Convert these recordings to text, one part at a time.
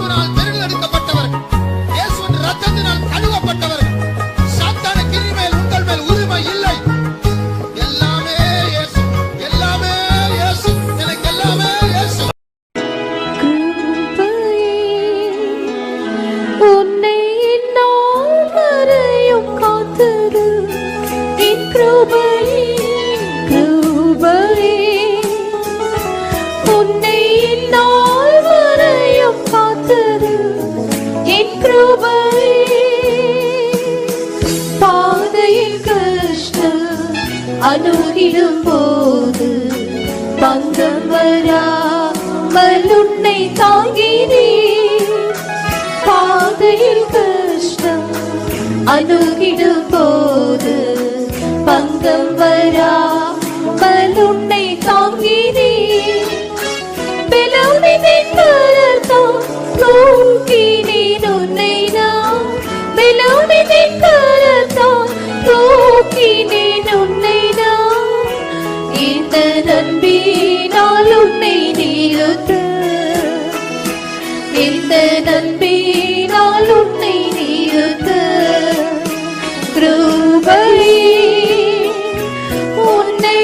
நாமத்தினால் தெரிந்தெடுக்கப்பட்டவர்கள், இயேசுவின் இரத்தத்தினால் கழுவப்பட்டவர்கள். சாத்தான கிரி மேல் உங்கள் மேல் உரிமை இல்லை. எல்லாமே இயேசு, எல்லாமே இயேசு, எனக்கு எல்லாமே இயேசு. உன்னை என்னால் வரையும் காத்தது என் கிருபையே, கிருபையே. உன்னை என்னால் வரையும் காத்தது என் கிருபையே. பாதையில் கஷ்டம் அணுகிடும் போது பங்கம் வராமல் உன்னை தாங்கினேன். பாதையில் கஷ்டம் அணுகிடும் போது பங்கம் வராமல் உன்னை தாங்கினேன். பெலவினின் கரத்தால் தூக்கினேன் உன்னை நான், பெலவினின் கரத்தால் தூக்கினேன் உன்னை நான். இந்த நன்பினால் உன்னை நிறுத்த, இந்த நன்பினால் உன்னை நிறுத்த கிருபையே. உன்னை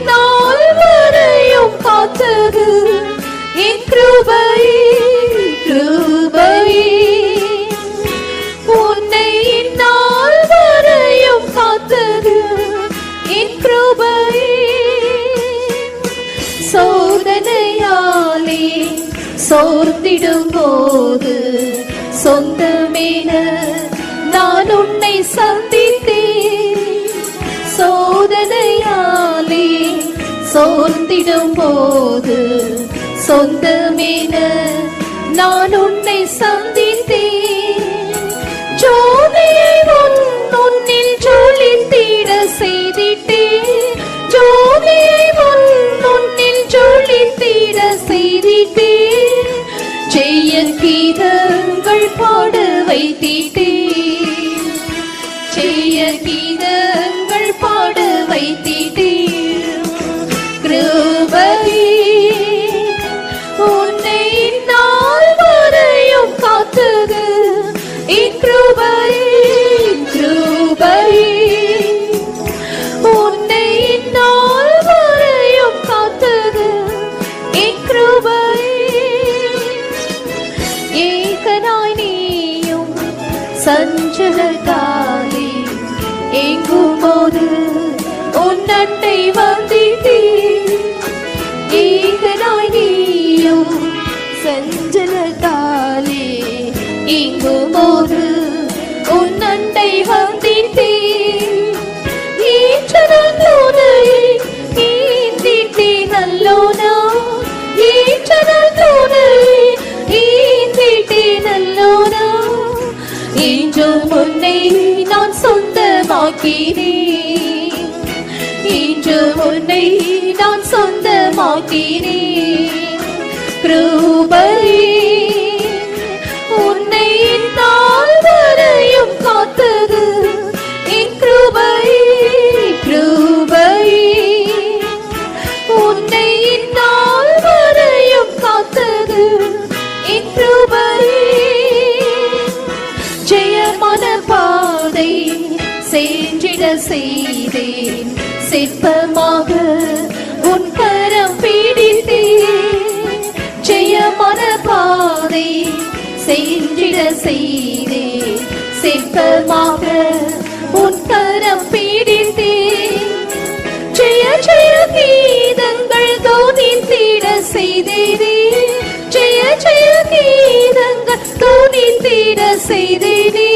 நாள் வரையும் காத்தது என் கிருபையே, கிருபையே. உன்னை நாள் வரையும் காத்தது என் கிருபையே. சோதனையாலே சோர்ந்திடும் போது சொந்தமென நான் உன்னை சந்தித்தேன். சோதனையாலே சோர்ந்திடும் போது சொந்தமென நான் உன்னை சந்தித்தேன். ஜோதியை உன்னில் ஜொலித்திட செய்திட்டேன், ஜோதியை உன்னில் ஜொலித்திட செய்திட்டேன். ஜெய கீதங்கள் பாட வைத்திட்டேன், ஜெய கீதங்கள் பாட வைத்திட்டேன். கிருபையே. உன்னை நாள் வரையும் காத்தது என் கிருபையே, கிருபையே. உன்னை நாள் வரையும் காத்தது என் கிருபையே. ஏகனாய் நீயும் சஞ்சலத்தாலே எங்கும் போது உன் அண்டை வந்திட்டேன். ஏகனாய் நீயும் சஞ்சலத்தாலே எங்கும் போது உன் அண்டை வந்திட்டேன். ஈற்றனால் தூணையை ஈந்திட்டேன் அல்லோனா, ஈற்றனால் தூணையை ஈந்திட்டேன் அல்லோனா. இன்றும் உன்னை நான் சொந்தமாக்கினேன், இன்றும் உன்னை நான் சொந்தமாக்கினேன். கிருபையே. உன்னை நாள் வரையும் காத்தது என் கிருபையே, கிருபையே. உன்னை நாள் வரையும் காத்தது என் கிருபையே. ஜெயமான பாதை சென்றிட செய்தேன், சிற்பமாக உன் கரம் பிடித்தேன். ஜெயமான பாதை சென்றிட செய்தேன், சிற்பமாக உன் கரம் பிடித்தேன். ஜெய ஜெய கீதங்கள் தோனித்திட செய்தேனே, ஜெய ஜெய கீதங்கள் தோனித்திட செய்தேனே.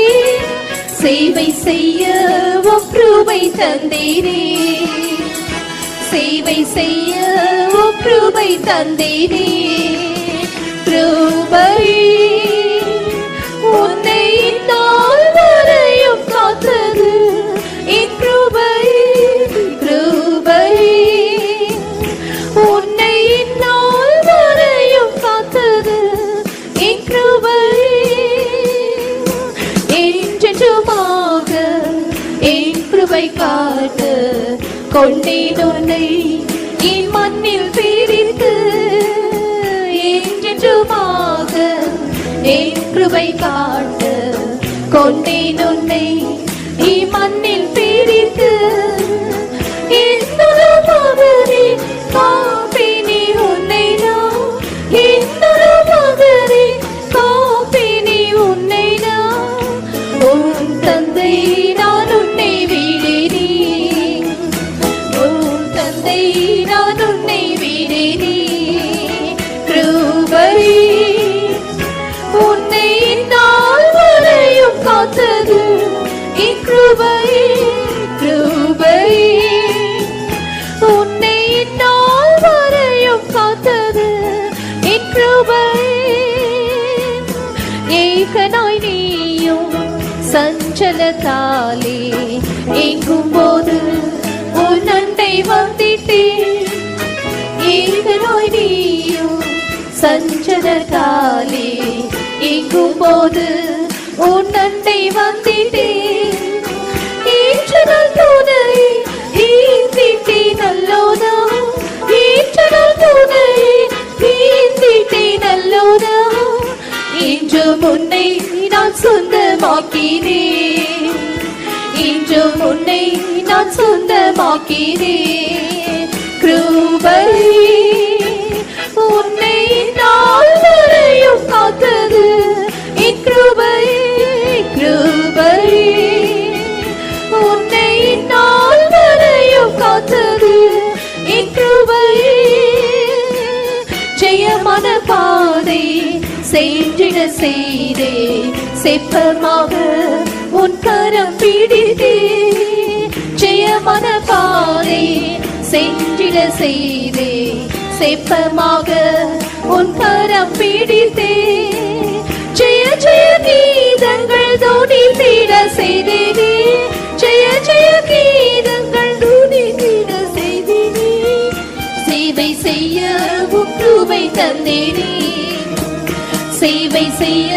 சேவை செய்ய உம் கிருபை தந்தீரே, சேவை செய்ய உம் கிருபை தந்தீரே. கிருபையே. உன்னை நாள் வரையும் காத்தது என் கிருபையே, கிருபையே. உன்னை நாள் வரையும் காத்தது என் கிருபையே. என்றென்றுமாக என் கிருபை காட்ட கொண்டேன் உன்னை என் மண்ணில் பிரித்து. என்றென்றுமாக என் கிருபை காட்ட கொண்டேன் உன்னை மண்ணில் பிரித்து இன்னொரு மகனே காப்பினி உன்னை நான் இன்னொரு மகனே காப்பினி உன்னை நான் உன் தந்தை நான் உன்னை விடேனே உன் தந்தை நான் உன்னை விடேனே கிருபை உன்னை நாள் வரையும் காத்தது கிருபை கிருபை உன்னை நாள் வரையும் காத்தது கிருபை ஏகனாய் நீயும் சஞ்சலத்தாலே எங்கும் போது உன் அண்டை வந்திட்டே ஏகனாய் நீயும் சஞ்சலத்தாலே எங்கும் போது உன் அண்டை வந்திட்டே ஈற்றனால் துணை ஈந்திட்டே நல்லோதா ஈற்றனால் துணை ஈந்திட்டே நல்லோதா இன்று முன்னை நான் சொந்தமாக்கினேன் இன்று முன்னை நான் சொந்தமாக்கினேன் கிருபை உன்னை நாள் வரையும் காத்தது கிருபை கிருபை உன்னை நாள் வரையும் காத்தது கிருபை ஜெயமான பாதை சென்றிட செய்தே செப்பமாக உன் கரம் பிடித்தே ஜெயமான பாதை சென்றிட செய்தே செப்பமாக உன் கரம் பிடித்தே ஜெய ஜெய கீதங்கள் தோனித்திட செய்தேனே ஜெய ஜெய கீதங்கள் தோனித்திட செய்தேனே சேவை செய்ய உம் கிருபை தந்தேனே சேவை செய்ய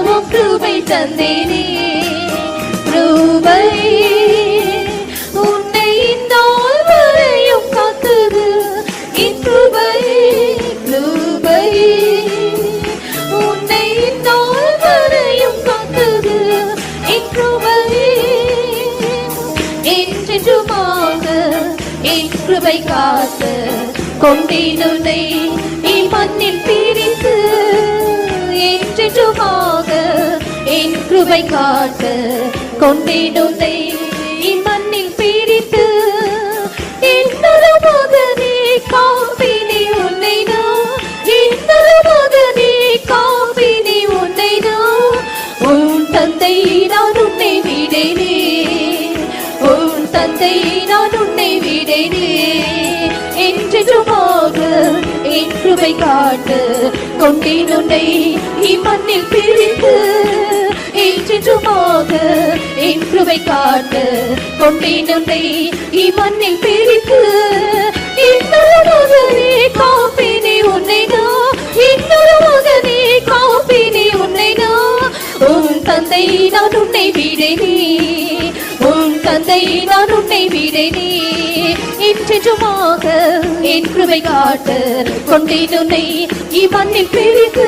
உம் கிருபை தந்தேனே கிருபை உன்னை நாள் வரையும் காத்தது கிருபை கிருபை உன்னை நாள் வரையும் காத்தது கிருபை என்றென்றுமாக என் கிருபை காத்த கொண்டேன் உன்னை மண்ணில் பிரித்து என்றென்றுமாக என் கிருபை காட்ட கொண்டேன் உன்னை மண்ணில் பிரித்து இன்னொரு மகனே காப்பினி உன்னை நான் இன்னொரு மகனே காப்பினி உன்னை நான் உன் தந்தை நான் உன்னை விடேனே உன் தந்தை நான் உன்னை விடேனே என்றென்றுமாக என் கிருபை காட்ட கொண்டேன் உன்னை மண்ணில் பிரித்து என்றென்றுமாக என் கிருபை காட்ட கொண்டேன் உன்னை மண்ணில் பிரித்து இன்னொரு மகனே காப்பினி உன்னை நான் இன்னொரு மகனே காப்பினி உன்னை நான் உன் தந்தை நான் உன்னை விடேனே உன் தந்தை நான் உன்னை விடேனே என்றென்றுமாக என் கிருபை காட்ட கொண்டேன் உன்னை மண்ணில் பிரித்து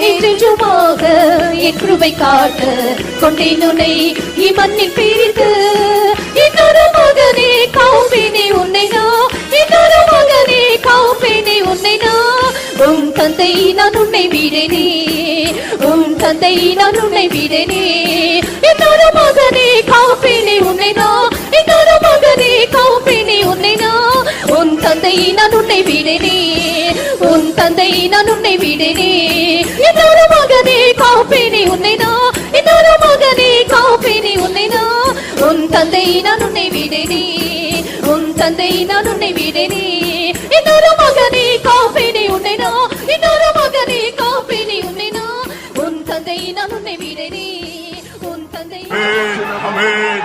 என்றென்றுமாக என் கிருபை காட்ட கொண்டேன் உன்னை மண்ணில் பிரித்து இன்னொரு மகனே காப்பினி உன்னை நான் இன்னொரு மகனே காப்பினி உன்னை நான் உன் தந்தை நான் உன்னை விடேனே உன் தந்தை நான் உன்னை விடேனே இன்னொரு மகனே காப்பினி உன்னை நான் இன்னொரு மகனே காப்பினி உன்னை நான் உன் தந்தை நான் உன்னை விடேனே உன் தந்தை நான் உன்னை விடேனே இன்னொரு மகனே காப்பினி உன்னை நான் இன்னொரு மகனே காப்பினி உன்னை நான் உன் தந்தை நான் உன்னை விடேனே உன் தந்தை நான் உன்னை விடேனே இன்னொரு மகனே காப்பினி உன்னை நான் இன்னொரு மகனே காப்பினி உன்னை நான் உன் தந்தை நான் உன்னை விடேனே உன் தந்தை Amen.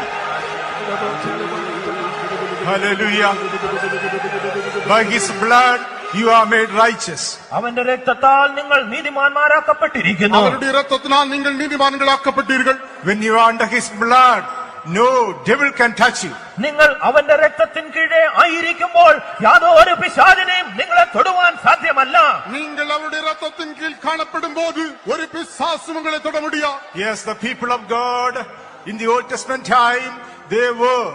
Hallelujah. By his blood you are made righteous. അവന്റെ രക്തത്താൽ നിങ്ങൾ നീതിമാന്മാരാക്കപ്പെട്ടിരിക്കുന്നു. அவருடைய இரத்தத்தினால் நீங்கள் நீதிமான்களாக்கப்பட்டீர்கள். When you are under his blood no devil can touch you. നിങ്ങൾ അവന്റെ രക്തത്തിൻ കീഴെ ആയിരിക്കുമ്പോൾ യാതൊരു പിശാചിനെയും നിങ്ങളെ തൊടുവാൻ സാധ്യമല്ല. நீங்கள் அவருடைய ரத்தத்தின் கீழ் காணப்படும் போது ஒரு பிசாசும் உங்களை தொட முடியாது. Yes, the people of God in the Old Testament time, they were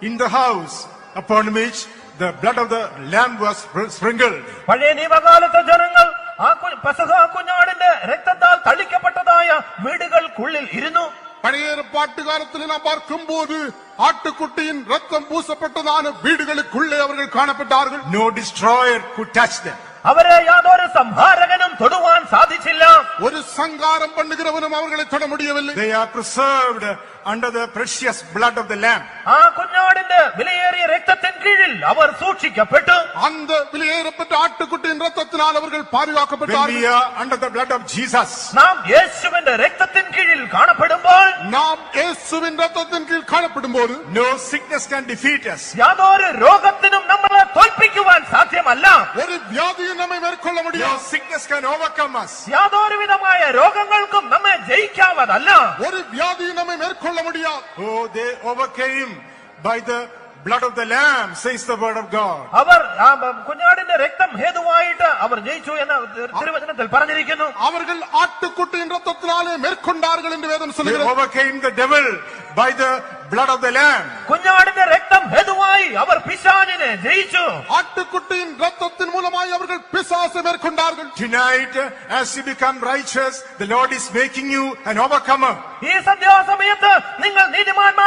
in the house upon which the blood of the lamb was sprinkled. പഴയ നിയമകാലത്തെ ജനങ്ങൾ പെസഹ കുഞ്ഞാടിന്റെ രക്തത്താൽ തളിക്കപ്പെട്ടതായ വീടുകൾക്കുള്ളിൽ ഇരുന്നു. பழைய ஏற்பாட்டு காலத்தில் நாம் பார்க்கும் போது ஆட்டுக்குட்டியின் ரத்தம் பூசப்பட்டதான வீடுகளுக்குள்ளே அவர்கள் காணப்பட்டார்கள். No destroyer could touch them. അവരെ യാതൊരു സംഹാരകനും തൊടുവാൻ സാധിച്ചില്ല. ஒரு சங்காரம் பண்ணுகிறவனும் அவர்களை தொட முடியவில்லை. They are preserved under the precious blood of the lamb. ആ കുഞ്ഞാടിന്റെ വിലയേറിയ രക്തത്തിൻ കീഴിൽ അവർ സൂക്ഷിക്കപ്പെട്ടു. அந்த விலையேறப்பட்ட ஆட்டுக்குட்டியின் ரத்தத்தினால் அவர்கள் When பாதுகாக்கப்பட்டார்கள். we are under the blood of Jesus, നാം യേശുവിന്റെ രക്തത്തിൻ കീഴിൽ കാണപ്പെടുമ്പോൾ நாம் இயேசுவின் ரத்தத்தின் கீழ் காணப்படும் போது no sickness can defeat us. യാതൊരു രോഗത്തിനും നമ്മളെ തോൽപ്പിക്കുവാൻ സാധ്യമല്ല. ஒரு வியாதியும் நம்மை மேற்கொள்ள No முடியாது. sickness can overcome us. യാതൊരു വിധമായ രോഗങ്ങൾക്കും നമ്മെ ജയിക്കാവതല്ല. ஒரு வியாதியும் நம்மை மேற்கொள்ள முடியாது. Oh, they overcame by the blood of the lamb, says the word of God. അവർ കുഞ്ഞാടിന്റെ രക്തം ഹേതുവായിട്ട് അവർ ജയിച്ചു എന്ന് തിരുവചനത്തിൽ പറഞ്ഞിരിക്കുന്നു. அவர்கள் ஆட்டுக்குட்டியின் ரத்தத்தினாலே மேற்கொண்டார்கள் என்று வேதம் They சொல்கிறது. overcame the devil by the blood of the lamb. കുഞ്ഞാടിന്റെ രക്തം ഹേതുവായി അവർ പിശാചിനെ ജയിച്ചു. ஆட்டுக்குட்டியின் ரத்தத்தின் மூலமாய் அவர்கள் பிசாசை மேற்கொண்டார்கள். Tonight, as you become righteous, the Lord is making you an overcomer. ഈ സന്ധ്യാസമയത്ത് നിങ്ങൾ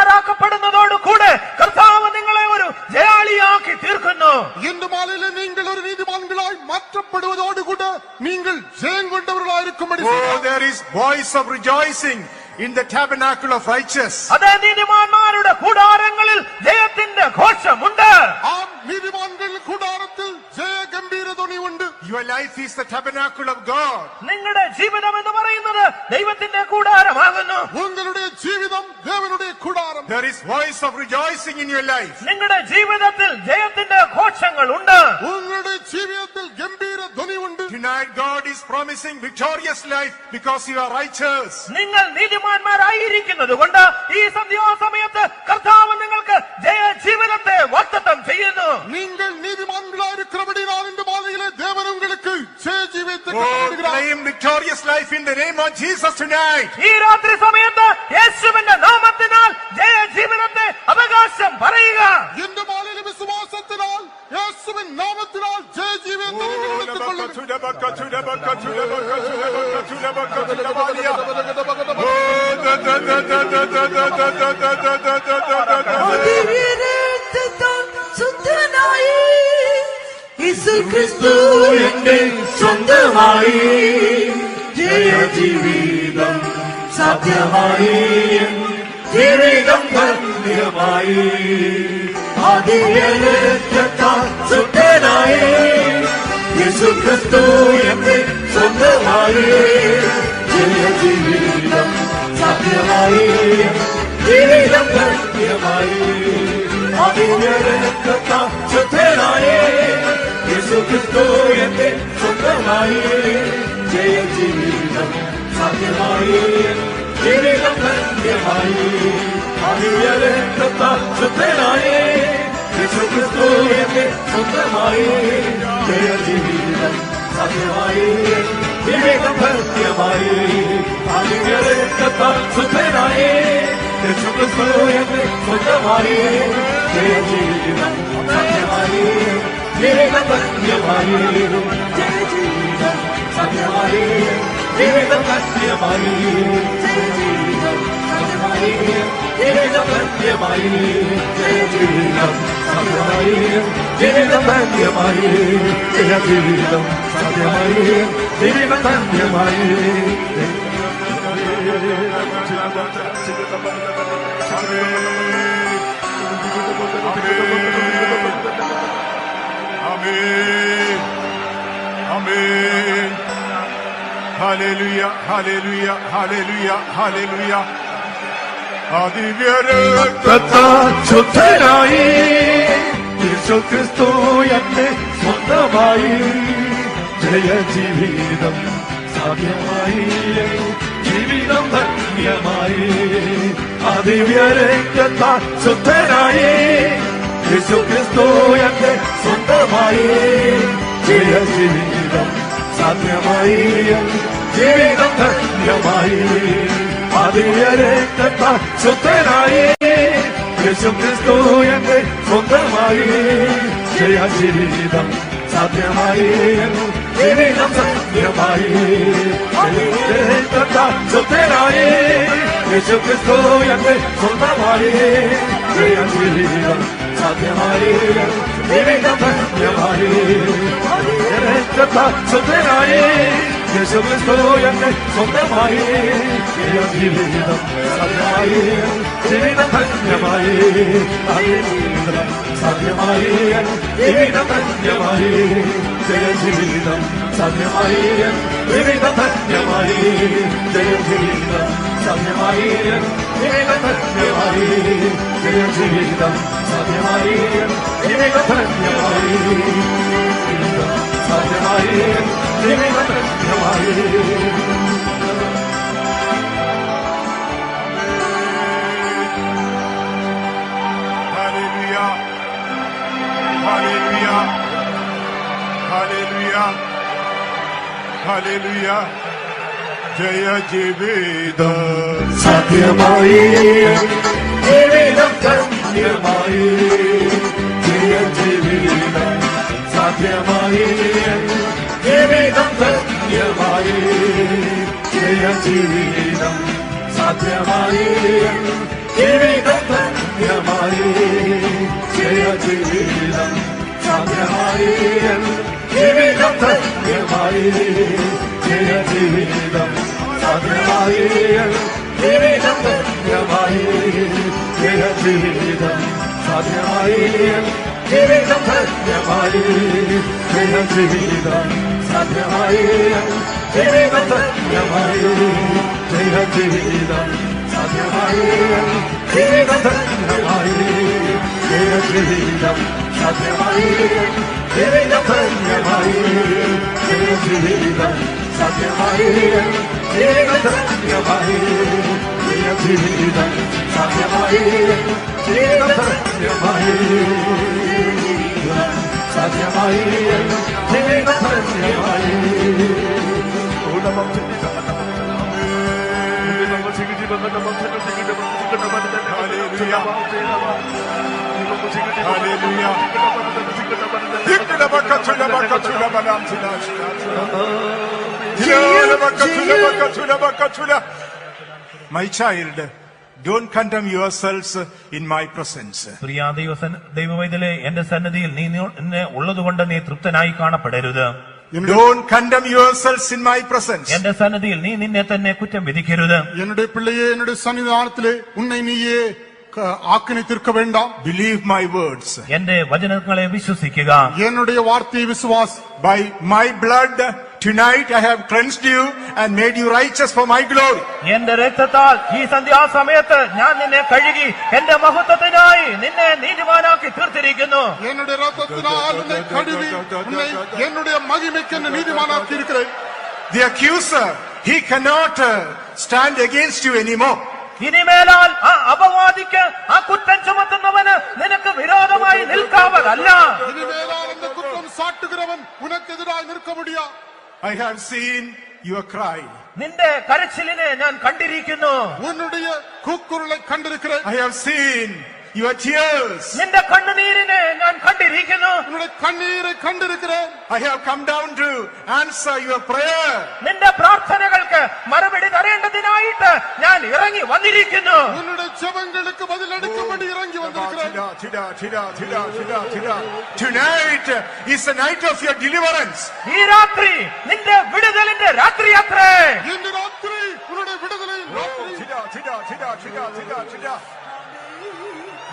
നീതിമാന്മാരാക്കപ്പെടുന്നതോടു കൂടെ കർത്താവ് നിങ്ങളെ ഒരു ജയാളിയാക്കി തീർക്കുന്നു. இன்று மாலையிலே நீங்கள் ஒரு நீதிமான்களாய் மாற்றப்படுவதோடு கூட நீங்கள் ஜெயம் கொண்டவர்களாயிருக்கும்படி Oh, there is voice of rejoicing in the tabernacle of righteous. അതേ നീതിമാന്മാരുടെ കൂടാരങ്ങളിൽ ജയത്തിന്റെ ഘോഷമുണ്ട്. ஆம், நீதிமான்கள் கூடாரத்தில் ஜெய கம்பீர துணி உண்டு. Your life is the tabernacle of God. നിങ്ങളുടെ ജീവിതം എന്ന് പറയുന്നത് ദൈവത്തിന്റെ കൂടാരമാകുന്നു. உங்களுடைய ஜீவிதம் தேவனுடைய கூடாரம். There is voice of rejoicing in your life. നിങ്ങളുടെ ജീവിതത്തിൽ ജയത്തിന്റെ ഘോഷങ്ങൾ ഉണ്ട്. உங்களுடைய ஜீவிதத்தில் கம்பீர துணி உண்டு. Tonight, God is promising victorious life because you are righteous. നിങ്ങൾ നീതിമാന്മാരായിരിക്കുന്നത് കൊണ്ട് ഈ സന്ധ്യാസമയത്ത് കർത്താവ് നിങ്ങൾക്ക് ജയ ജീവിതത്തെ വാഗ്ദത്തം ചെയ്യുന്നു. நீங்கள் நீதிமான்களாயிருக்கிறபடியால் இந்த மாலையிலே தேவன் உங்களுக்கு ஜெய ஜீவிதத்தை Oh, கட்டளையிடுகிறார். claim victorious life in the name of Jesus tonight. ഈ രാത്രി സമയത്ത് യേശുവിന്റെ നാമത്തിനാൽ ജയ ജീവിതത്തെ അവകാശം പറയുക. இந்த மாலையிலே விசுவாசத்தினால் இயேசுவின் நாமத்தினால் ஜெய ஜீவிதத்தை நீங்கள் எடுத்துக் கொள்ளுங்கள். യേശുക്രിസ്തു എന്റെ സ്വന്തമായി ജയ ജീവിതം സാധ്യമായി ജീവിതം ധന്യമായി ആദിയരക്തത്താൽ ശുദ്ധനായി യേശുക്രിസ്തു എന്റെ സ്വന്തമായി ജയ ജീവിതം സാധ്യമായി ജീവിതം ധന്യമായി ആദിയരക്തത്താൽ ശുദ്ധനായി യേശുക്രിസ്തു എന്റെ സ്വന്തമായി ജയ ജീവിതം സാധ്യമായി ജീവിതം ധന്യമായി ആദിയരക്തത്താൽ ശുദ്ധനായി യേശുക്രിസ്തു എന്റെ സ്വന്തമായി ജയ ജീവിതം സാധ്യമായി ജീവിതം ധന്യമായി ആദിയരക്തത്താൽ ശുദ്ധനായി യേശുക്രിസ്തു എന്റെ സ്വന്തമായി ജയ ജീവിതം സാധ്യമായി ജീവിതം ധന്യമായി ജയ ജീവിതം സാധ്യമായി ജീവിതം ധന്യമായി ജയ ജീവിതം സാധ്യമായി ജീവിതം ധന്യമായി ജയ ജീവിതം സാധ്യമായി ജീവിതം ധന്യമായി ജയ ജീവിതം സാധ്യമായി ജീവിതം ധന്യമായി Amen. Amen. Hallelujah. Hallelujah. Hallelujah. Hallelujah. രക്തത്താൽ ശുദ്ധനായി യേശുക്രിസ്തു എന്റെ സ്വന്തമായി ജയ ജീവിതം സാധ്യമായി ജീവിതം ധന്യമായി ആ ദിവ്യ രക്തത്താൽ ശുദ്ധനായി യേശു ക്രിസ്തു എന്റെ സ്വന്തമായി ജയ ജീവിതം സാധ്യമായി ജീവിതം ധന്യമായി ആ ദിവ്യ രക്തത്താൽ ശുദ്ധനായി യേശു ക്രിസ്തു എന്റെ സ്വന്തമായി ജയ ജീവിതം സാധ്യമായി ജീവിതം സത്യമായി സ്വന്തനായി യേശു ക്രിസ്തു എന്റെ സ്വന്തമായി ജയ ജീവിതം സാധ്യമായി ജീവിതം ധന്യമായി സ്വന്തനായി യേശു ക്രിസ്തു എന്റെ സ്വന്തമായി ജയ ജീവിതം സാധ്യമായി ജീവിതം ധന്യമായി സാധ്യമായി ജീവിതം ധന്യമായി ജയ ജീവിതം സാധ്യമായി ജീവിതം ധന്യമായി ജയ ജീവിതം സാധ്യമായി ജീവിതം ധന്യമായി ജയ ജീവിതം സാധ്യമായി ജീവിതം ധന്യമായി സാധ്യമായി ജീവിതം ധന്യമായി Hallelujah. Hallelujah. Hallelujah. Jaya Jivida. സാധ്യമായി ജീവിതം ധന്യമായി ജയ ജീവിതം സാധ്യമായി ജീവിതം ധന്യമായി ജയ ജീവിതം സാധ്യമായി ജീവിതം ധന്യമായി ജയ ജീവിതം സാധ്യമായി ജീവിതം ധന്യമായി ജയ ജീവിതം സാധ്യമായി ജീവിതം ധന്യമായി ജയ ജീവിതം സാധ്യമായി ജീവിതം ധന്യമായി ജയ ജീവിതം സാധ്യമായി ജീവിതം ധന്യമായി ജയ ജീവിതം സാധ്യമായി ജീവിതം ധന്യമായി ജയ ജീവിതം സാധ്യമായി ജീവിതം ധന്യമായി ജയ ജീവിതം സാധ്യമായി ജീവിതം ധന്യമായി ജയ ജീവിതം സാധ്യമായി ജീവിതം ധന്യമായി സാധ്യമായി ജീവിതം ധന്യമായി My child, don't condemn yourselves in my presence. പ്രിയ ദൈവവൈതലേ എന്റെ സന്നിധിയിൽ നീ എന്നെ ഉള്ളതുകൊണ്ട് നീ തൃപ്തനായി കാണപ്പെടരുത്. Don't condemn yourselves in my presence. എന്റെ സന്നിധിയിൽ നീ നിന്നെ തന്നെ കുറ്റം വിധിക്കരുത്. என்னுடைய பிள்ளையே என்னுடைய சன்னிதானத்திலே உன்னை நீயே ஆக்கினை தீர்க்க வேண்டாம். Believe my words. എന്റെ വചനങ്ങളെ വിശ്വസിക്കുക. என்னுடைய வார்த்தையை விசுவாஸ். By my blood tonight I have cleansed you and made you righteous for my glory. എന്റെ രക്തത്താൽ ഈ സന്ധ്യാസമയത്ത് ഞാൻ നിന്നെ കഴുകി എന്റെ മഹത്വത്തിനായി നിന്നെ നീതിമാനാക്കി തീർത്തിരിക്കുന്നു. என்னுடைய ரத்தத்தினால் உன்னை கழுவி உன்னை என்னுடைய மகிமைக்கு என்னை நீதிமானாக்கி இருக்கிறேன். The accuser, he cannot stand against you anymore. ഇനിമേലാൽ ആ അപവാദിക്ക് ആ കുറ്റം ചുമത്തുന്നവന് നിനക്ക് വിരോധമായി നിൽക്കാവതല്ല. இனிமேலால் அந்த குற்றம் சாட்டுகிறவன் உனக்கு எதிராக நிற்க முடியாது. I have seen your cry. നിന്റെ കരച്ചിലിനെ ഞാൻ കണ്ടിരിക്കുന്നു. உன்னுடைய கூக்குரலை கண்டிருக்கிறேன். I have seen your tears. നിന്റെ കണ്ണുനീരിനെ ഞാൻ കണ്ടിരിക്കുന്നു. உன்னுடைய கண்ணீரை கண்டிருக்கிறேன். I have come down to answer your prayer. നിന്റെ പ്രാർത്ഥനകൾക്ക് മറുപടി തരേണ്ടതിനായിട്ട് ഞാൻ ഇറങ്ങി വന്നിരിക്കുന്നു. உன்னுடைய ஜெபங்களுக்கு பதில் அளிக்கும்படி இறங்கி வந்திருக்கிறேன். Tonight is the night of your deliverance. ഈ രാത്രി നിന്റെ വിടുതലിന്റെ രാത്രിയത്രേ. இன்று ராத்திரி உன்னுடைய விடுதலை ராத்திரி.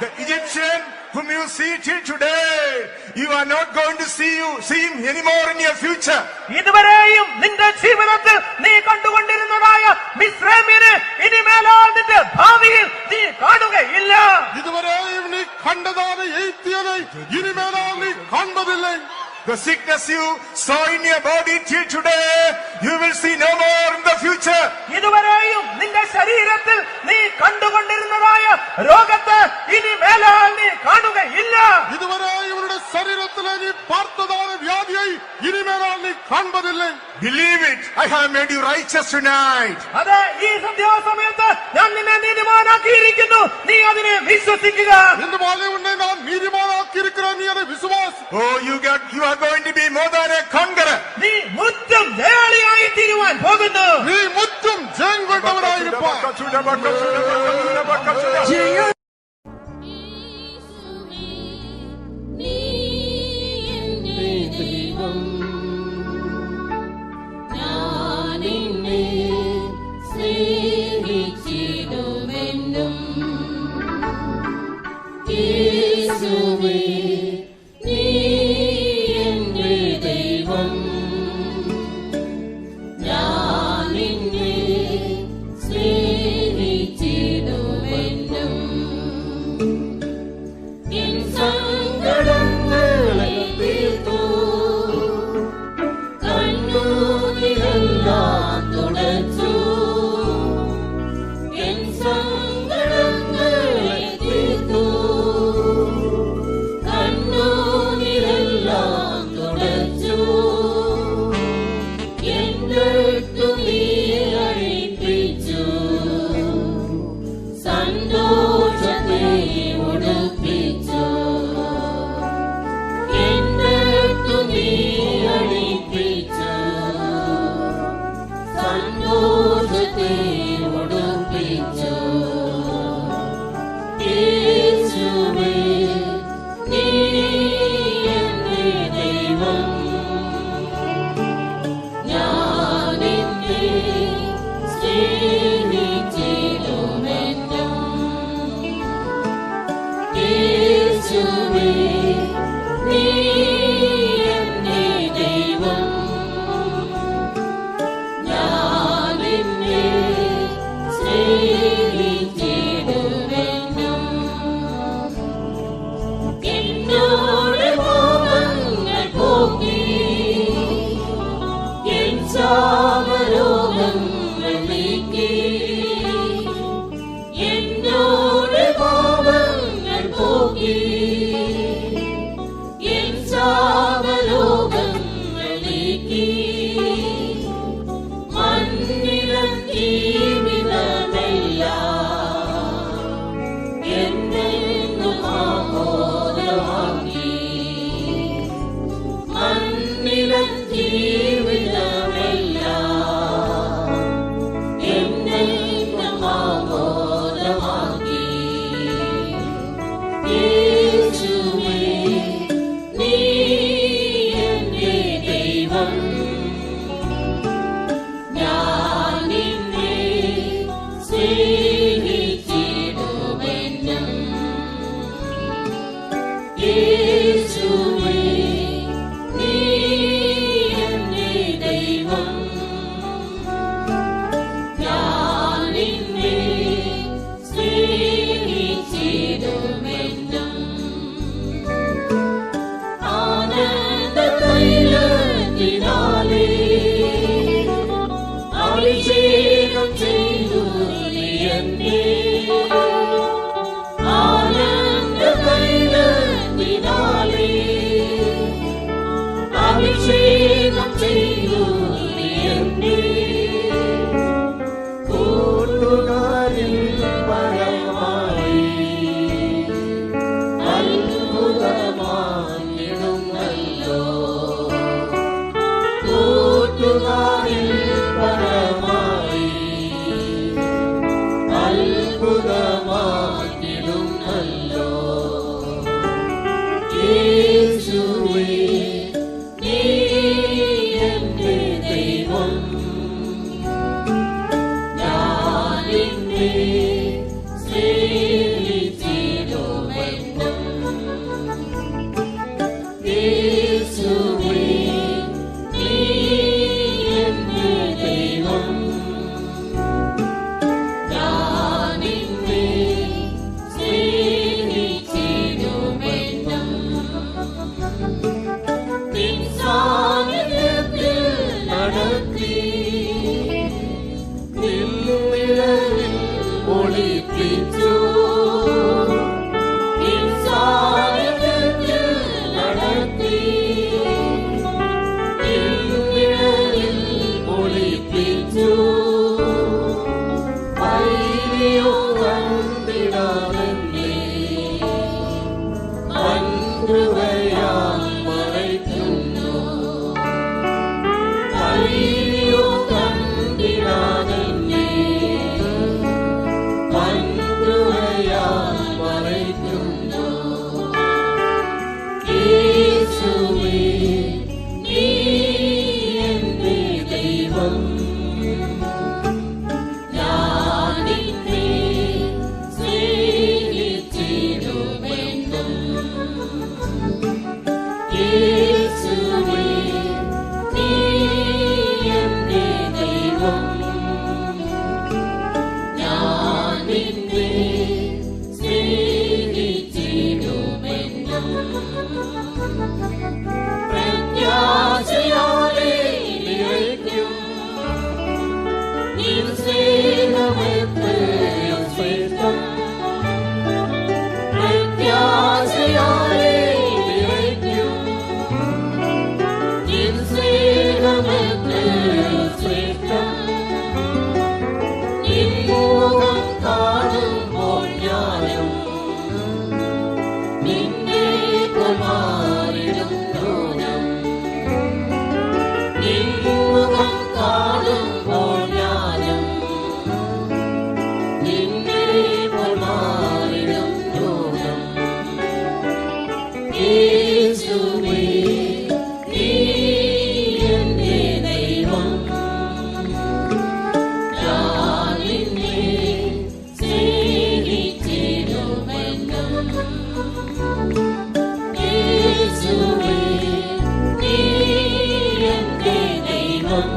The Egyptian whom you see till today, you are not going to see him anymore in your future. ഇതുവരെയും നിന്റെ ജീവിതത്തിൽ നീ കണ്ടുകൊണ്ടിരുന്നതായ മിസ്രൈമിനെ ഇനിമേലാൽ നിന്റെ ഭാവിയിൽ നീ കാണുകയില്ല. இதுவரையும் நீ கண்டதான எய்தியதை இனிமேலால் நீ காண்பதில்லை. The sickness you saw in your body till today, you will see no more in the future. ഇതുവരെയും നിന്റെ ശരീരത്തിൽ നീ കണ്ടുകൊണ്ടിരുന്നതായ രോഗത്തെ ഇനി മേലാൽ നീ കാണുകയില്ല. இதுவரை இவருடைய சரீரத்திலே நீ பார்த்ததான வியாதியை இனிமேலால் நீ காண்பதில்லை. Believe it. I have made you righteous tonight. അതെ, ഈ സന്ധ്യാസമയത്ത് ഞാൻ നിന്നെ നീതിമാനാക്കിയിരിക്കുന്നു. നീ അതിനെ വിശ്വസിക്കുക. இந்த மாலை உன்னை நான் நீதிமானாக்கி இருக்கிறேன், நீ அதை விசுவாசி. Oh, you are going to be more than a conqueror. നീ മുറ്റും ജയാളിയായി തീരുവാൻ പോകുന്നു. நீ முற்றும் ஜெயம் கொண்டவனாயிருப்பாய். നീ എന്റെ ദൈവം, ഞാൻ നിന്നെ സ്നേഹിച്ചിടുമെന്നും. യേശുവേ, നീ എന്റെ ദൈവം, ഞാൻ നിന്നെ സ്നേഹിച്ചിടുമെന്നും. എൻ സങ്കടങ്ങളെ തീർത്തു, കണ്ണുനീരെല്ലാം തുടച്ചു. എൻ സങ്കടങ്ങളെ തീർത്തു, കണ്ണുനീരെല്ലാം തുടച്ചു. എന്റെ നീ അഴിപ്പിച്ചു, സന്തോഷത്തെ ഉടുപ്പിച്ചു. എന്റെ നീ അഴിപ്പിച്ചു, സന്തോഷത്തെ ഉടുപ്പിച്ചു. യേശുവേ, നീ എന്റെ ദൈവം, ഞാൻ നിന്നെ സ്നേഹിച്ചിടുമെന്നും. യേശുവേ, നീ എന്റെ ദൈവം, ഞാൻ നിന്നെ സ്നേഹിച്ചിടുമെന്നും. എന്നോട് പാപങ്ങൾ പോക്കി, എൻ ശാപരോഗങ്ങൾ നീക്കി. എന്നോട് പാപങ്ങൾ പോക്കി, എൻ ശാപരോഗങ്ങൾ നീക്കി. മണ്ണിലും ജീവിതമെല്ലാം എന്നെന്നും ആമോദമാക്കി. മണ്ണിലും ജീവിതമെല്ലാം എന്നെന്നും ആമോദമാക്കി. യേശുവേ, നീ എന്റെ ദൈവം, ഞാൻ നിന്നെ സ്നേഹിച്ചിടുമെന്നും. യേശുവേ, നീ എന്റെ ദൈവം, ഞാൻ നിന്നെ സ്നേഹിച്ചിടുമെന്നും. ആനന്ദതൈലത്തിനാലേ അഭിഷേകം ചെയ്തു നീ എന്നെ. ആനന്ദതൈലത്തിനാലേ അഭിഷേകം ചെയ്തു നീ എന്നെ. കൂട്ടുകാരിൽ പരമായി അത്ഭുതമായിടുന്നല്ലോ. കൂട്ടുകാരിൽ പരമായി അത്ഭുതമായിടുന്നല്ലോ. യേശുവേ, നീ എന്റെ ദൈവം, ഞാൻ നിന്നെ സ്നേഹിച്ചിടുമെന്നും. യേശുവേ, നീ എന്റെ ദൈവം, ഞാൻ നിന്നെ സ്നേഹിച്ചിടുമെന്നും. നിൻ സാന്നിധ്യത്തിൽ നടത്തി, നിൻ നിഴലിൽ ഒളിപ്പിച്ചു നിൻസാന്നിധ്യത്തിൽ നടത്തി നിൻനിഴലിൽ ഒളിപ്പിച്ചു വൈരിയോ കണ്ടിടാമെന്നേ വൻകൃപയാൽ മറയ്ക്കുന്നു വൈരിയോ കണ്ടിടാമെന്നേ വൻകൃപയാൽ മറയ്ക്കുന്നു യേശുവേ നീ എന്റെ ദൈവം പ്രത്യാശയാലേ നിറയ്ക്കും നിൻ സ്നേഹമെത്രയും ശ്രേഷ്ഠം പ്രത്യാശയാലേ നിറയ്ക്കും നിൻ സ്നേഹമെത്രയും ശ്രേഷ്ഠം നിൻ മുഖം കാണുമ്പോൾ ഞാനും നിന്നെ കൊമാറിടുന്നു നിൻ മുഖം കാണുമ്പോൾ ഞാനും നിന്നെ കൊമാറിടുന്നു യേശുവേ നീ എന്റെ ദൈവം ഞാൻ നിന്നെ സ്നേഹിച്ചിടുമെന്നും യേശുവേ നീ എന്റെ ദൈവം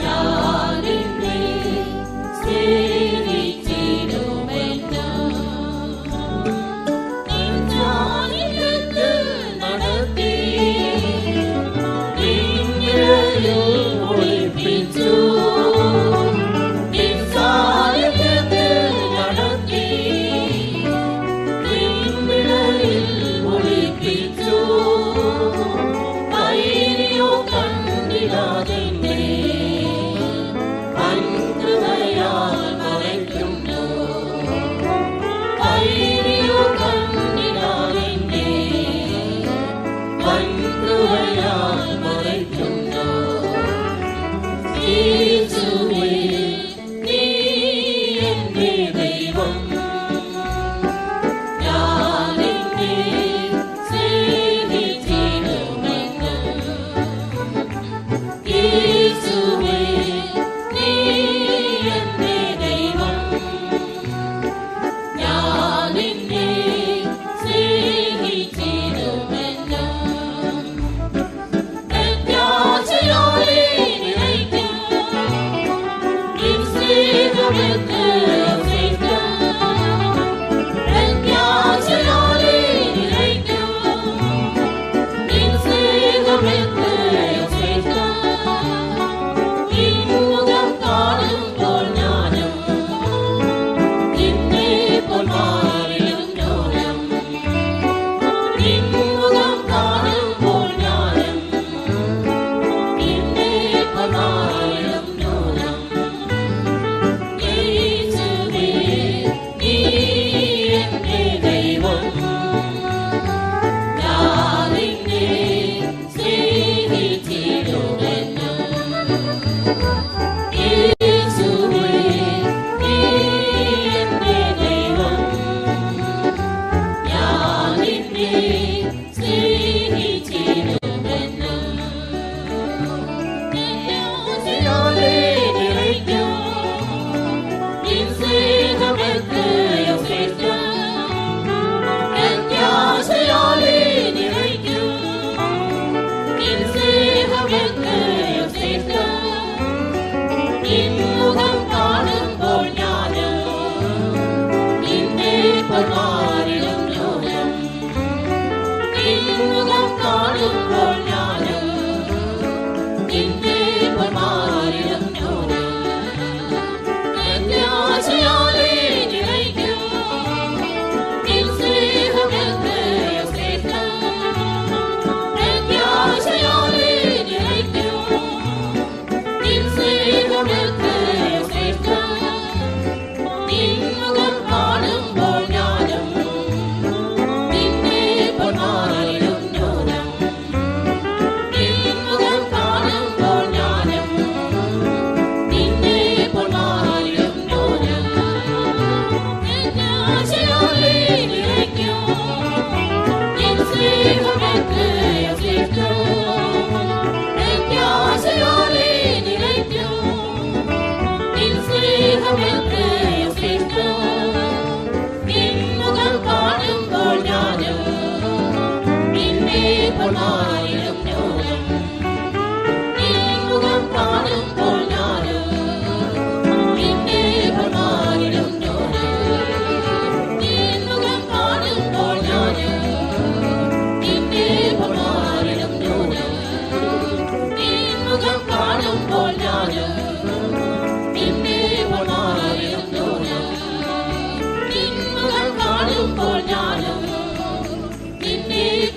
ഞാൻ നിന്നെ സ്നേഹിച്ചിടുമെന്നും നിൻ സാന്നിധ്യത്തിൽ നടത്തി നിൻ നിഴലിൽ ഒളിപ്പിച്ചു നിൻ സാന്നിധ്യത്തിൽ നടത്തി നിൻ നിഴലിൽ ഒളിപ്പിച്ചു വൈരിയോ കണ്ടിടാതെന്നെ വൻകൃപയാൽ മറയ്ക്കുന്നു വൈരിയോ കണ്ടിടാതെന്നെ വൻകൃപയാൽ മറയ്ക്കുന്നു യേശുവേ നീ എന്റെ ദൈവം ഞാൻ നിന്നെ സ്നേഹിച്ചിടുമെന്നും യേശുവേ നീ എന്റെ ദൈവം ഞാൻ നിന്നെ സ്നേഹിച്ചിടുമെന്നും പ്രത്യാശയോടെ നിറയ്ക്കും നിൻ സ്നേഹമെത്രയും ശ്രേഷ്ഠം പ്രത്യാശയോടെ നിറയ്ക്കും നിൻ സ്നേഹമെത്രയും ശ്രേഷ്ഠം നിൻ മുഖം കാണുമ്പോൾ ഞാനും നിന്നെ കൊമാറിടുന്നു നിൻ മുഖം കാണുമ്പോൾ ഞാനും നിന്നെ കൊമാറിടുന്നു യേശുവേ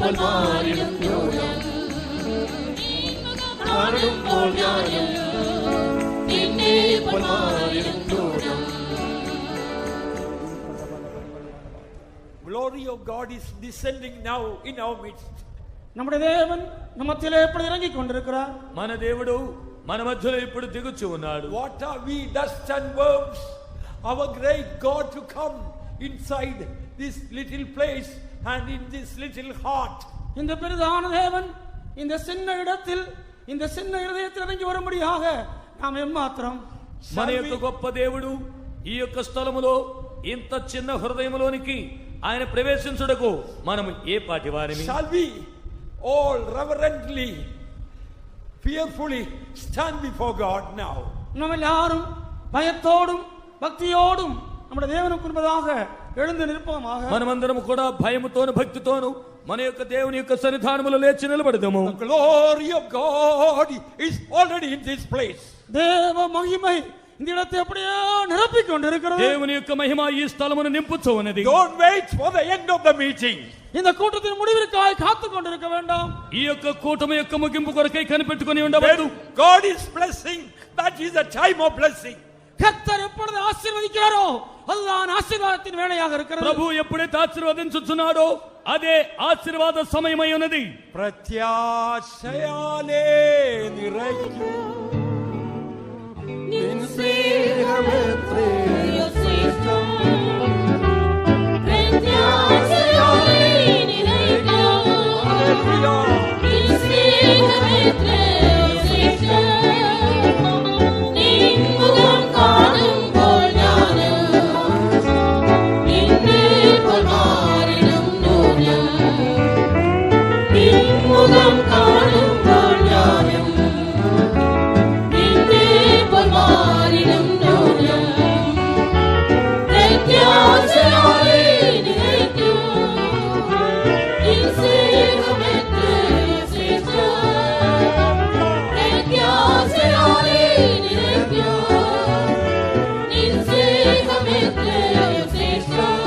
പോൽ മാറിടും ന്യൂനം കാണുമ്പോൾ ഞാനും നിന്നെ പോൽ മാറിടും ന്യൂനം. Glory of God is descending now in our midst. நம்முடைய தேவன் நம்மத்திலே எப்படி இறங்கிக் கொண்டிருக்கிறார். మన దేవుడు మన మధ్యలో ఇప్పుడు దిగుచు ఉన్నాడు. What are we, dust and worms? Our great God to come inside this little place and in this little heart. இந்த பெரிதான தேவன் இந்த சின்ன இடத்தில் இந்த சின்ன இதயத்தில் இறங்கி வரும்படியாக நாம் எம்மாத்திரம். మన యొక్క గొప్ప దేవుడు ఈ యొక్క స్థలములో ఇంత చిన్న హృదయములోనికి ఆయన ప్రవేశించుటకు మనం ఏ పాటి వారిని? Shall we all reverently, fearfully stand before God now? நாம் எல்லாரும் பயத்தோடும் பக்தியோடும் நம்முடைய தேவனுக்கு முன்பதாக எழுந்து நிற்போமாக. మనమందరం కూడా భయముతోను భక్తితోను మన యొక్క దేవుని యొక్క సన్నిధానములో లేచి నిలబడదాము. The glory of God is already in this place. தேவ மகிமை இந்த இடத்தை அப்படியே நிரப்பிக் கொண்டிருக்கிறது. దేవుని యొక్క మహిమ ఈ స్థలమును నింపుచూ ఉన్నది. Don't wait for the end of the meeting. இந்த கூட்டத்தின் முடிவிற்காய் காத்துக் கொண்டிருக்க வேண்டாம். ఈ యొక్క కూటమి యొక్క ముగింపు కొరకై కనిపెట్టుకొని ఉండవద్దు. God is blessing, that is a time of blessing. கர்த்தர் எப்பொழுது ஆசீர்வதிக்கிறாரோ அதுதான் ஆசீர்வாதத்தின் வேளையாக இருக்கிறது. ప్రభు ఎప్పుడైతే ఆశీర్వదించుచున్నాడో అదే ఆశీర్వాద సమయమై ఉన్నది. പ്രത്യാശയാലേ നിറയ്ക്കൂ നിൻ സ്നേഹമെത്രയോ ശ്രേഷ്ഠം. പ്രത്യാശയാലേ നിറയ്ക്കൂ നിൻ സ്നേഹമെത്രയോ ശ്രേഷ്ഠം. നിൻ മുഖം കാണുമ്പോൾ ഞാനും നിന്നെ പോൽ മാറിടും ന്യൂനം. നിൻ മുഖം കാണുമ്പോൾ ഞാനും നിന്നെ പോൽ മാറിടും ന്യൂനം. പ്രത്യാശയാലേ നിറയ്ക്കൂ നിൻ സ്നേഹമെത്രയോ ശ്രേഷ്ഠം. പ്രത്യാശയാലേ നിറയ്ക്കൂ നിൻ സ്നേഹമെത്രയോ ശ്രേഷ്ഠം.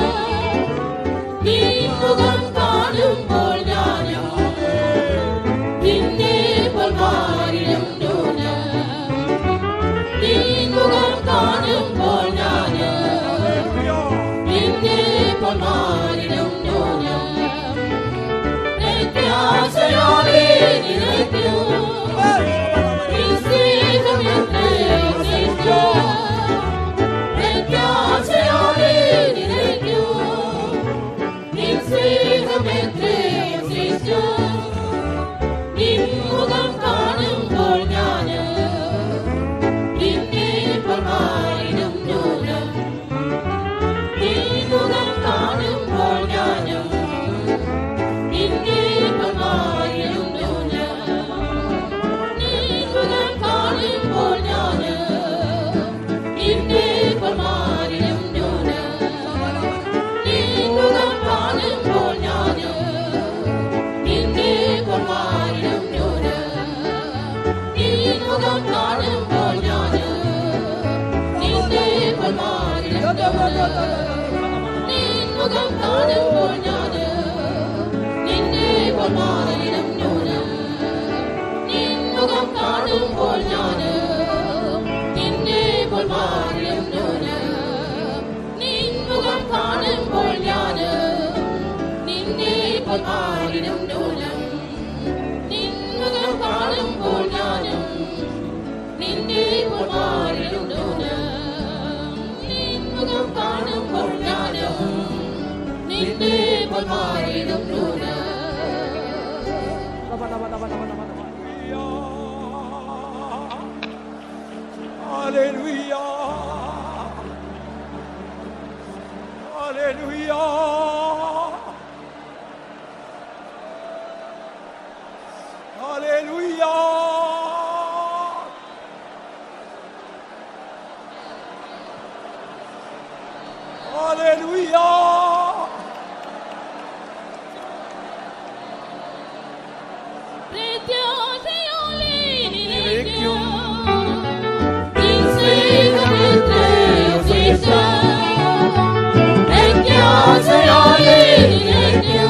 നിൻ മുഖം കാണുമ്പോൾ ഞാനും നിന്നെ പോൽ മാറിടും ന്യൂനം. നിൻ മുഖം കാണുമ്പോൾ ഞാനും നിന്നെ പോൽ മാറിടും ന്യൂനം. പ്രത്യാശയാലേ നിറയ്ക്കൂ നിൻ സ്നേഹമെത്രയോ ശ്രേഷ്ഠം. പ്രത്യാശയാലേ നിറയ്ക്കൂ നിൻ സ്നേഹമെത്രയോ ശ്രേഷ്ഠം. നിൻ മുഖം കാണുമ്പോൾ ഞാനും നിന്നെ പോൽ മാറിടും ന്യൂനം. നിൻ മുഖം കാണുമ്പോൾ ഞാനും നിന്നെ പോൽ മാറിടും ന്യൂനം. നിൻ മുഖം കാണുമ്പോൾ ഞാനും നിന്നെ പോൽ മാറിടും ന്യൂനം. നിൻ മുഖം കാണുമ്പോൾ ഞാനും നിന്നെ പോൽ മാറിടും ന്യൂനം. നിൻ മുഖം കാണുമ്പോൾ ഞാനും നിന്നെ പോൽ മാറിടും ന്യൂനം. നിൻ മുഖം കാണുമ്പോൾ ഞാനും നിന്നെ പോൽ മാറിടും ന്യൂനം. നിൻ മുഖം കാണുമ്പോൾ ഞാനും നിന്നെ പോൽ മാറിടും ന്യൂനം. നിൻ മുഖം കാണുമ്പോൾ ഞാനും നിന്നെ പോൽ മാറിടും ന്യൂനം. നിൻ മുഖം കാണുമ്പോൾ ഞാനും നിന്നെ പോൽ മാറിടും ന്യൂനം. നിൻ മുഖം കാണുമ്പോൾ ഞാനും നിന്നെ പോൽ മാറിടും ന്യൂനം. Hallelujah. Hallelujah. Hallelujah. Hallelujah. പ്രത്യാശയാലേ നിറയ്ക്കൂ നിൻ സ്നേഹമെത്രയോ ശ്രേഷ്ഠം. പ്രത്യാശയാലേ നിറയ്ക്കൂ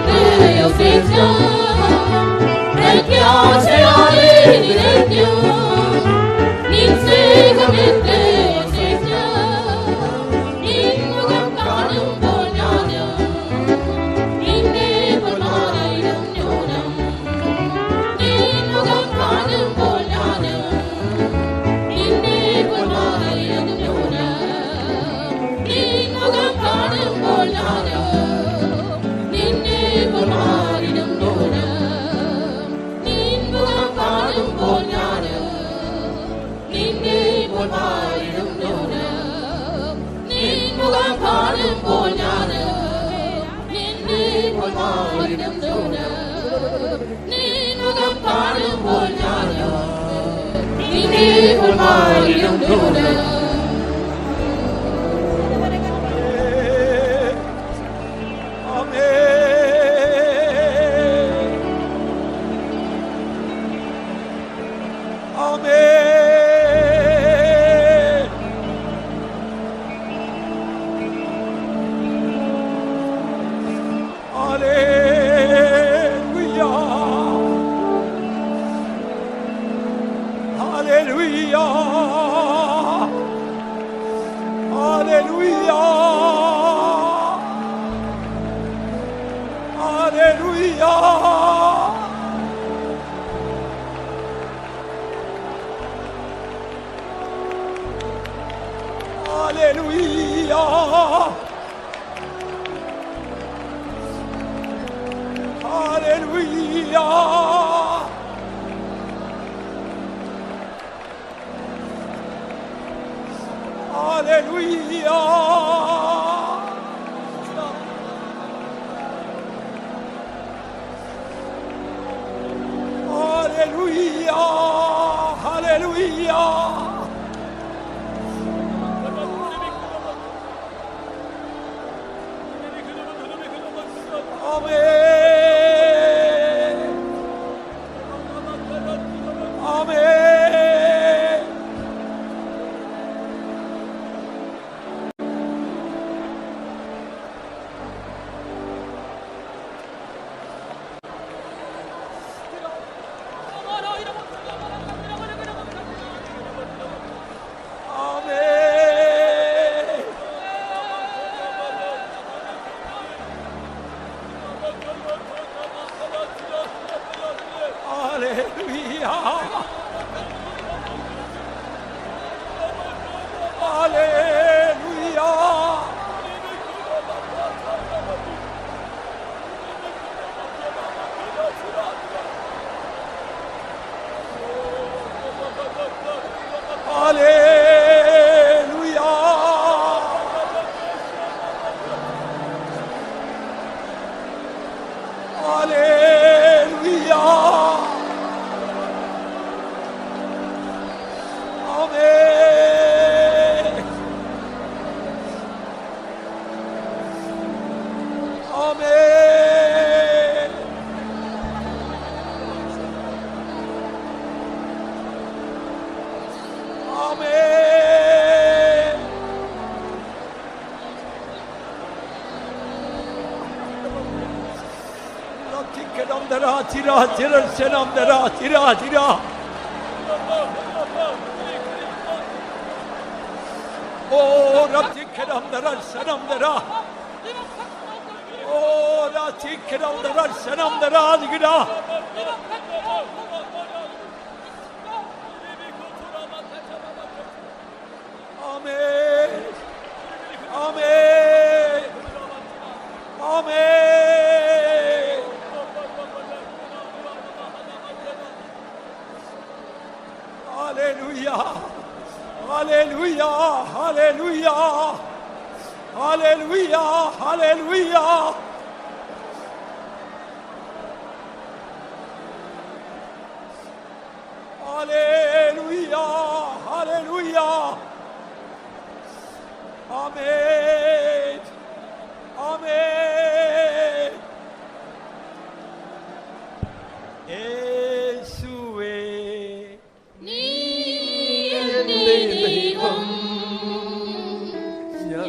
എത്രയോ ശ്രേഷ്ഠം പ്രത്യാശയാലേ നിറയ്ക്കൂ നിൻ സ്നേഹം എത്രയോ ശ്രേഷ്ഠം നിൻ മുഖം കാണുമ്പോൾ ഞാനും നിന്നെ പൊന്മാരായിരം ന്യൂനം നിൻ മുഖം കാണുമ്പോൾ ഞാനും നിന്നെ പൊന്മാരായിരം ന്യൂനം നിൻ മുഖം കാണുമ്പോൾ ഞാനും നിന്നെ പൊന്മാരിടും ന്യൂനം നിൻ മുഖം കാണുമ്പോൾ ഞാനും നിന്നെ പൊന്മാരിടും ന്യൂനം നിൻ മുഖം കാണുമ്പോൾ ഞാനും നിന്നെ പൊന്മാരിടും ന്യൂനം നിൻ മുഖം കാണുമ്പോൾ ഞാനും നിന്നെ പൊന്മാരിടും ന്യൂനം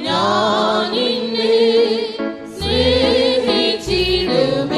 ഞാൻ നിന്നെ സ്നേഹിച്ചിടും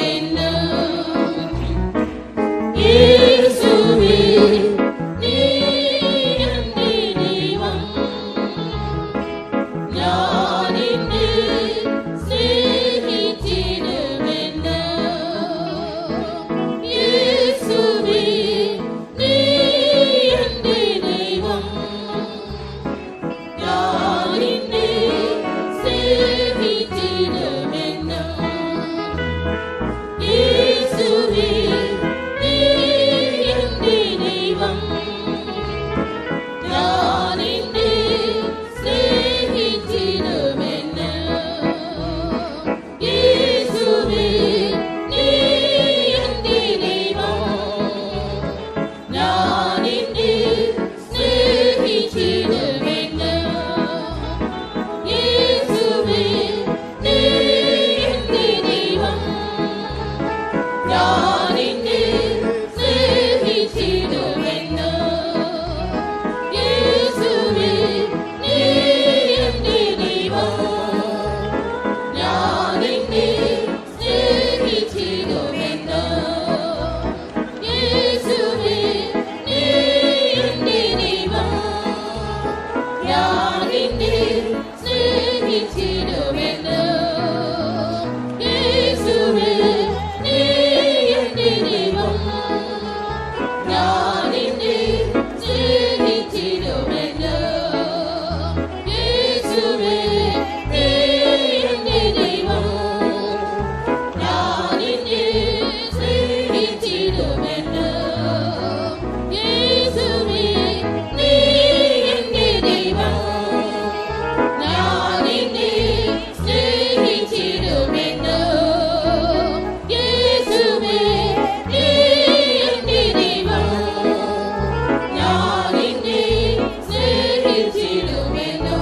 സ്നേഹിച്ചിടുമെന്ന് യേശുവേ നീ എന്റെ ദൈവം ഞാൻ നിന്നെ സ്നേഹിച്ചിടുമെന്ന് യേശുവേ നീ എന്റെ ദൈവം ഞാൻ നിന്നെ സ്നേഹിച്ചിടുമെന്ന് യേശുവേ നീ എന്റെ ദൈവം ഞാൻ നിന്നെ സ്നേഹിച്ചിടുമെന്ന് യേശുവേ നീ എന്റെ ദൈവം ഞാൻ നിന്നെ സ്നേഹിച്ചിടുമെന്ന്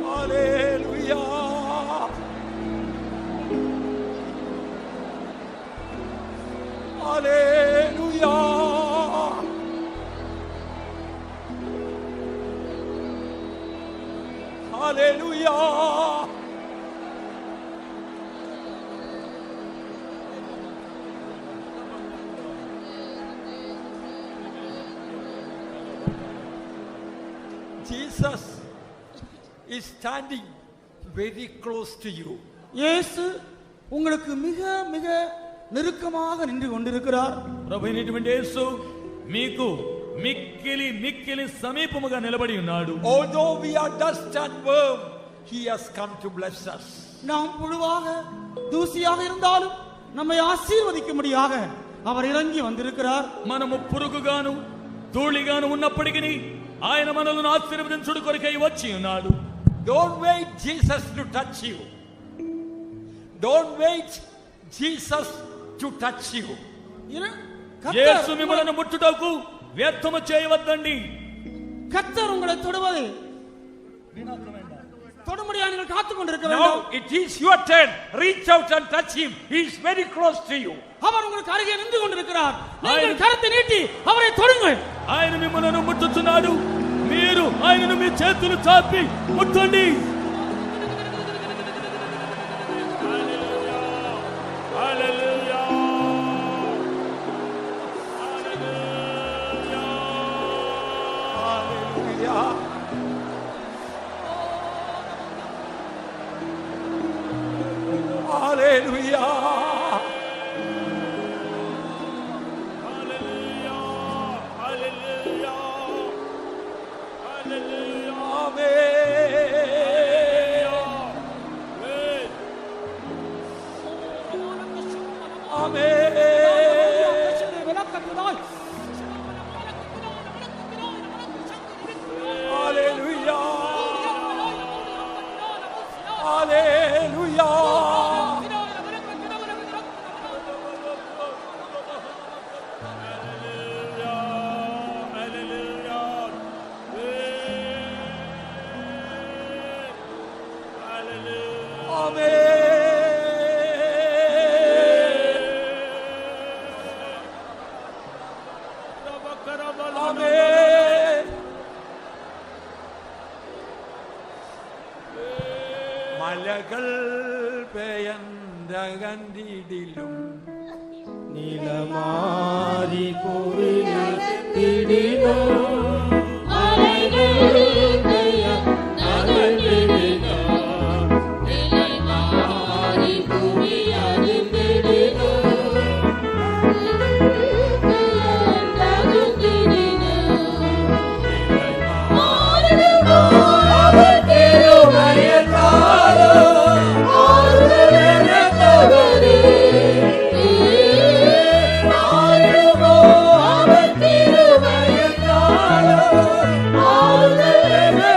Hallelujah. Hallelujah. Hallelujah. Jesus is standing very close to you. இயேசு உங்களுக்கு மிக மிக நெருக்கமாக நின்று கொண்டிருக்கிறார். ప్రభువైనటువంటి యేసు మీకు మిక్కిలి మిక్కిలి సమీపముగా నిలబడి ఉన్నాడు. Although we are dust and worm, he has come to bless us. நாம் புழுவாக தூசியாக இருந்தாலும் நம்மை ஆசீர்வதிக்கும்படியாக அவர் இறங்கி வந்திருக்கிறார். మనము పురుగుగాను ధూళిగాను ఉన్నప్పటికీ ఆయన మనల్ని ఆశీర్వదించుడు కొరకై వచ్చి ఉన్నాడు. Don't wait Jesus to touch you. Don't wait Jesus to touch you. యేసు మిమ్మల్ని ముట్టుటకు వ్యర్థము చేయవద్దండి. கர்த்தர் உங்களை தொடுவதை தொடும்படியாக நீங்கள் காத்துக் கொண்டிருக்க வேண்டும். Now it is your turn. Reach out and touch him. He is very close to you. அவர் உங்களுக்கு அருகே நின்று கொண்டிருக்கிறார். நீங்கள் கரத்தை நீட்டி அவரை தொடுங்கள். ఆయన మిమ్మల్ని ముట్టుచున్నాడు. మీరు ఆయనను మీ చేతులు చాపి ముట్టండి. Hallelujah. മലകൾ പെയന്തകണ്ടിടിലും നീലമാരി കുറിയിടിനോ മലകൾ പെയന്തകണ്ടിടിനോ നീലമാരി കുറിയിടിനോ Hallelujah.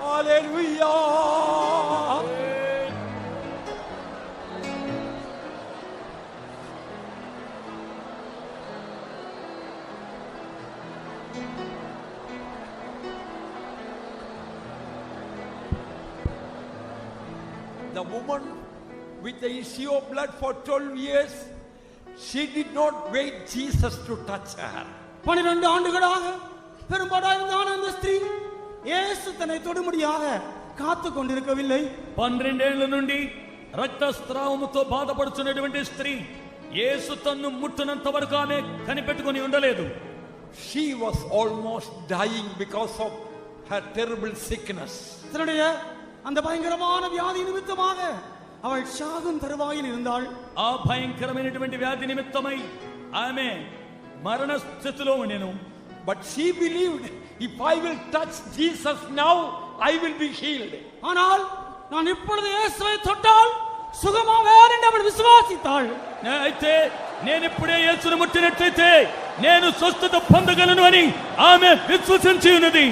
Hallelujah. The woman with the issue of blood for 12 years, she did not wait Jesus to touch her. 12 ஆண்டுகளாக பெரும்பாடாயிருந்தான அந்த ஸ்திரீ இயேசு தன்னை தொடும்படியாக కాத்து கொண்டிருக்கவில்லை. 12 ఏళ్ల నుండి రక్తస్రావముతో బాధపడుతున్నటువంటి స్త్రీ యేసు తన్ను ముట్టనంత వరకు ఆమె కనిపెట్టుకొని ఉండలేదు. She was almost dying because of her terrible sickness. தன்னுடைய அந்த பயங்கரமான வியாதி நிமித்தமாக அவள் சாகும் தருவாயில் இருந்தாள். ఆ భయంకరమైనటువంటి వ్యాధి నిమిత్తమై ఆమె మరణ స్థితిలో ఉండెను. But she believed, if I will touch Jesus now, I will be healed. ஆனால் நான் இப்பொழுது இயேசுவை தொட்டால் సుఖమావేన్ என்று அவள் విశ్వాసిத்தாள். అయితే నేను ఇప్పుడే యేసును ముట్టినట్లయితే నేను స్వస్థత పొందగలను అని ఆమె విశ్వసించి ఉన్నది.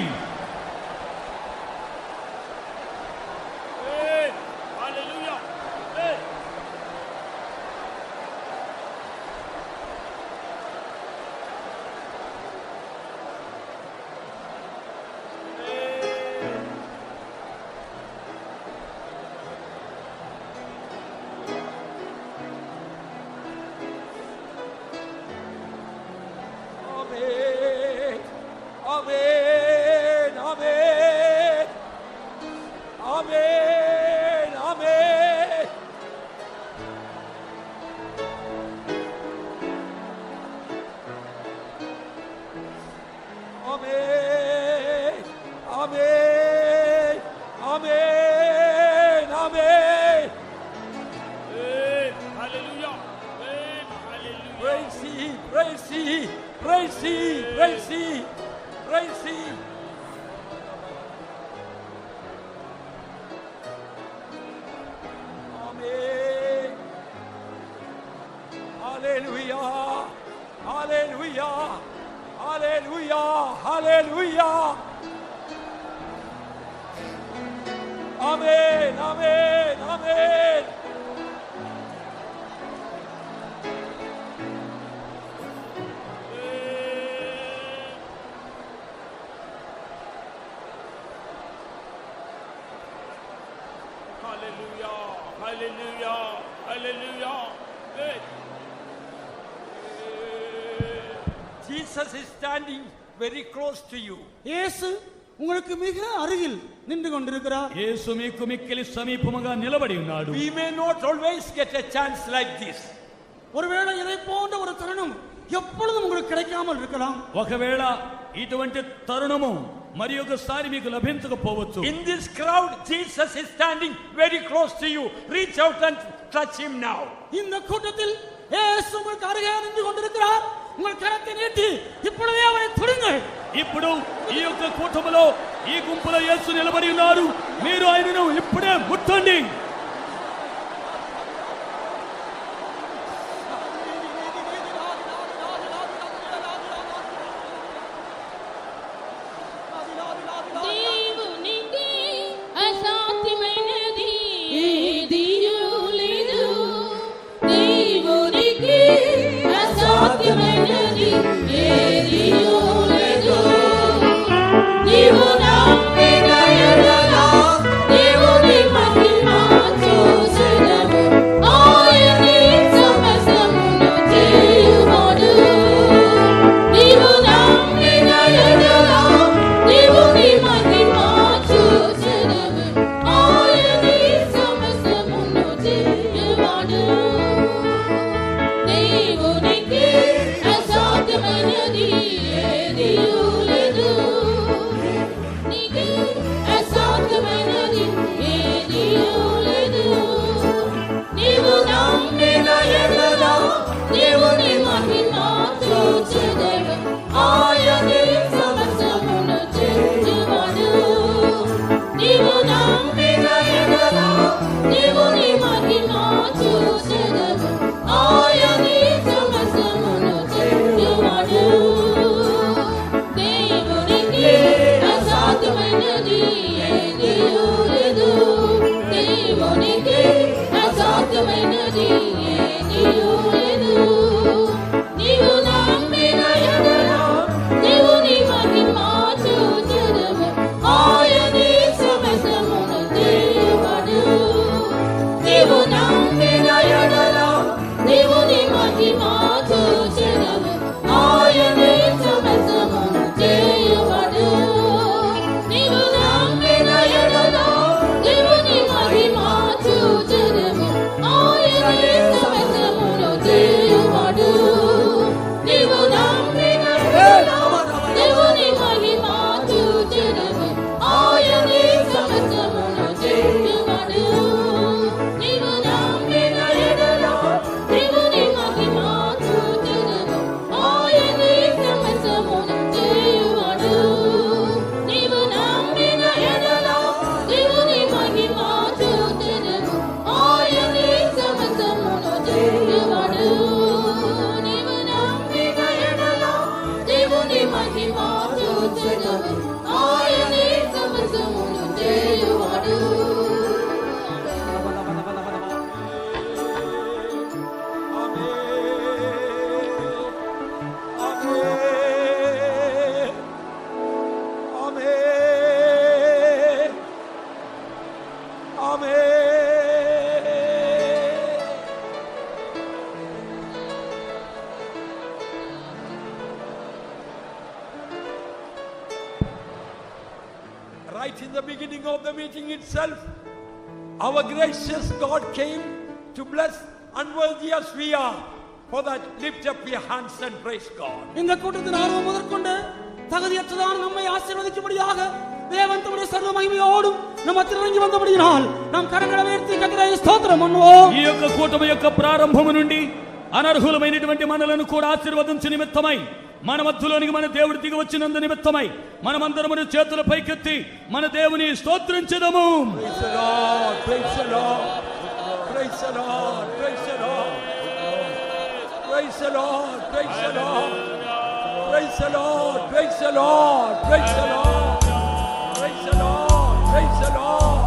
Jesus is standing very close to you. இயேசு உங்களுக்கு மிக அருகில் நின்று கொண்டிருக்கிறார். యేసు మీకు మిక్కిలి సమీపముగా నిలబడి ఉన్నాడు. We may not always get a chance like this. ஒருவேளை இதை போன்ற ஒரு தருணம் எப்பொழுதும் உங்களுக்கு கிடைக்காமல் இருக்கலாம். ఒకవేళ ఇటువంటి తరుణము మరి ఒకసారి మీకు లభించకపోవచ్చు. In this crowd Jesus is standing very close to you. Reach out and touch him now. இந்த கூட்டத்தில் இயேசு உங்களுக்கு அருகே நின்று கொண்டிருக்கிறார். உங்கள் கரத்தை நீட்டி இப்பொழுதே அவரை தொடுங்கள். ఇప్పుడు ఈ యొక్క కూటములో ఈ గుంపులో యేసు నిలబడి ఉన్నారు. మీరు ఆయనను ఇప్పుడే ముట్టండి. దేవునికి అసాధ్యమైనది నీవు నమ్మిన ఎడల దేవుని మహిమ చూచెదవు ఆయనే సమస్తమును చేయువాడు నీవు నమ్మిన ఎడల దేవుని మహిమ చూచెదవు ఆయనే సమస్తమును చేయువాడు నీవు నమ్మిన ఎడల దేవుని మహిమ చూచెదవు ఆయనే సమస్తమును చేయువాడు నీవు నమ్మిన ఎడల దేవుని మహిమ చూచెదవు ఆయనే సమస్తమును చేయువాడు నీవు నమ్మిన ఎడల దేవుని మహిమ చూచెదవు ఆయనే సమస్తమును చేయువాడు నీవు నమ్మిన ఎడల దేవుని మహిమ చూచెదవు ఆయనే సమస్తమును చేయువాడు నీవు నమ్మిన ఎడల దేవుని మహిమ చూచెదవు ఆయనే సమస్తమును చేయువాడు Right in the beginning of the meeting itself, our gracious God came to bless unworthy as we are. For that, lift up your hands and praise God. இந்த கூட்டத்தின் ஆர்வம் முதற்கொண்டு தகுதியற்றதான நம்மை ஆசீர்வதிக்கும்படியாக தேவன் தம்முடைய சர்வ மகிமையோடும் நம்ம திறங்கி வந்தபடியினால் நாம் கரங்களை உயர்த்தி கர்த்தரை ஸ்தோத்திரம் பண்ணுவோம். ఈ యొక్క కూటమి యొక్క ప్రారంభము నుండి అనర్హులమైనటువంటి మనలను కూడా ఆశీర్వదించు నిమిత్తమై మన మధ్యలోనికి మన దేవుడు దిగి వచ్చినందు నిమిత్తమై మనమందరము చేతుల పైకెత్తి మన దేవుని స్తోత్రించెదము. Praise the Lord, praise the Lord, praise the Lord, praise the Lord, praise the Lord, praise the Lord, praise the Lord, praise the Lord, praise the Lord, praise the Lord, praise the Lord.